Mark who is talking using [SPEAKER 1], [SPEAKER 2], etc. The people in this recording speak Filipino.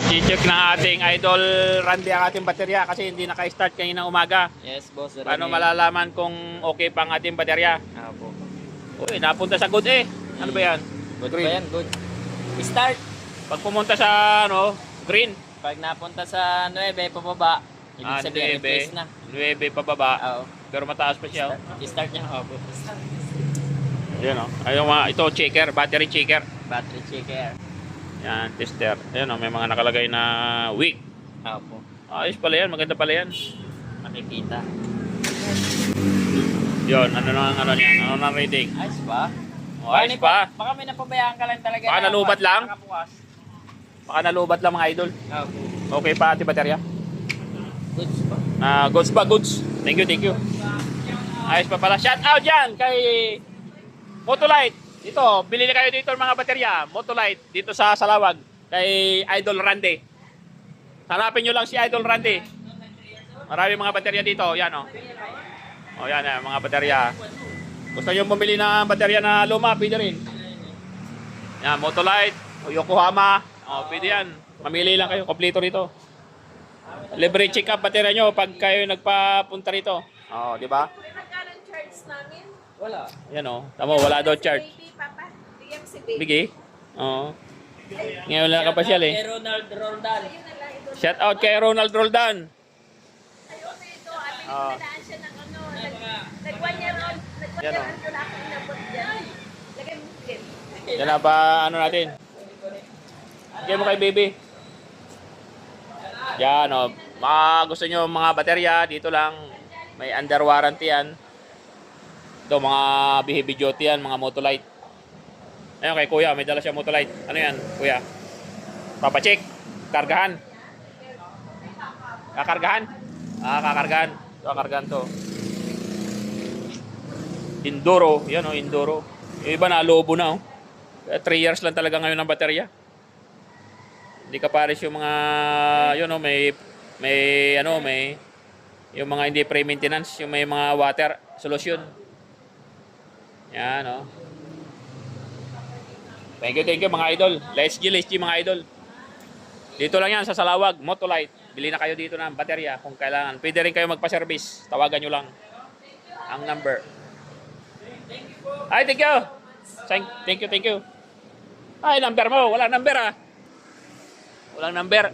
[SPEAKER 1] I-check ng ating idol Randy ang ating baterya kasi hindi naka-start kanina umaga.
[SPEAKER 2] Yes, boss.
[SPEAKER 1] Paano malalaman kung okay pa ang ating baterya?
[SPEAKER 2] Apo.
[SPEAKER 1] Uy, napunta sa good eh. Ano ba yan?
[SPEAKER 2] Good
[SPEAKER 1] Green.
[SPEAKER 2] ba yan? Good. Start.
[SPEAKER 1] Pag pumunta sa ano, green.
[SPEAKER 2] Pag napunta sa 9, pababa. Ibig sabihin, replace na.
[SPEAKER 1] 9 pababa.
[SPEAKER 2] Oo.
[SPEAKER 1] Pero mataas pa siya.
[SPEAKER 2] Start niya. Opo.
[SPEAKER 1] Ayan o. Ayun mga, ito checker, battery checker.
[SPEAKER 2] Battery checker.
[SPEAKER 1] Yan, tester. Ayan o, may mga nakalagay na weak.
[SPEAKER 2] Opo.
[SPEAKER 1] Ayos pala yan, maganda pala yan.
[SPEAKER 2] Makikita.
[SPEAKER 1] Yun, ano nang ano niyan? Ano nang reading?
[SPEAKER 2] Ayos ba?
[SPEAKER 1] O, ayos pa.
[SPEAKER 2] Baka may napabayaan ka lang talaga.
[SPEAKER 1] Baka nalubat lang?
[SPEAKER 2] Nakabukas.
[SPEAKER 1] Baka nalubat lang mga idol.
[SPEAKER 2] Opo.
[SPEAKER 1] Okay pa ating baterya?
[SPEAKER 2] Goods ba?
[SPEAKER 1] Goods pa, goods. Thank you, thank you. Ayos pa pala. Shout out dyan kay Motolite. Dito, bilili kayo dito ng mga baterya. Motolite, dito sa Salawag. Kay Idol Randy. Hanapin nyo lang si Idol Randy. Marami mga baterya dito. Yan o. O yan, mga baterya. Gusto nyo bumili ng baterya na luma, pwede rin. Yan, Motolite, Yokohama. O, pwede yan. Mamili lang kayo. Kompleto rito. Libre check up baterya nyo pag kayo nagpapunta rito. O, di ba?
[SPEAKER 3] May magkano charge namin?
[SPEAKER 2] Wala.
[SPEAKER 1] Yan o. Tama, wala daw charge.
[SPEAKER 3] Baby, papa. Bigyan mo si baby.
[SPEAKER 1] Bigay? Oo. Ngayon lang kapasyal eh.
[SPEAKER 2] Kay Ronald Roldan.
[SPEAKER 3] Ayun na lang ito.
[SPEAKER 1] Shout out kay Ronald Roldan.
[SPEAKER 3] Ayun na ito. Abi,
[SPEAKER 1] Ah.
[SPEAKER 3] pinadaan siya ng ano. Nag 1 year old. Nag 1
[SPEAKER 1] Yan,
[SPEAKER 3] year
[SPEAKER 1] oh.
[SPEAKER 3] old ko na ako inabot dyan. Lagay mo din.
[SPEAKER 1] Yan na ba ano natin? Bigay mo kay baby. Yan o. Mga gusto nyo mga baterya, dito lang. May under warranty yan. Ito mga heavy duty yan, mga Motolite. Ayun kay kuya, may dala siya Motolite. Ano yan kuya? Papacheck. Kargahan. Kakargahan? Kakargahan. Kakargahan to. Enduro. Yan o, Enduro. Yung iba na, lobo na o. 3 years lang talaga ngayon ang baterya. Hindi ka pares yung mga, yun o, may yung mga hindi pre-maintenance, yung may mga water solution. Yan o. Thank you mga idol. Let's G mga idol. Dito lang yan sa Salawag, Motolite. Bili na kayo dito ng baterya kung kailangan. Pwede rin kayo magpa-service. Tawagan nyo lang ang number. Ay, thank you. Thank you. Ay, number mo. Walang number ah. Walang number.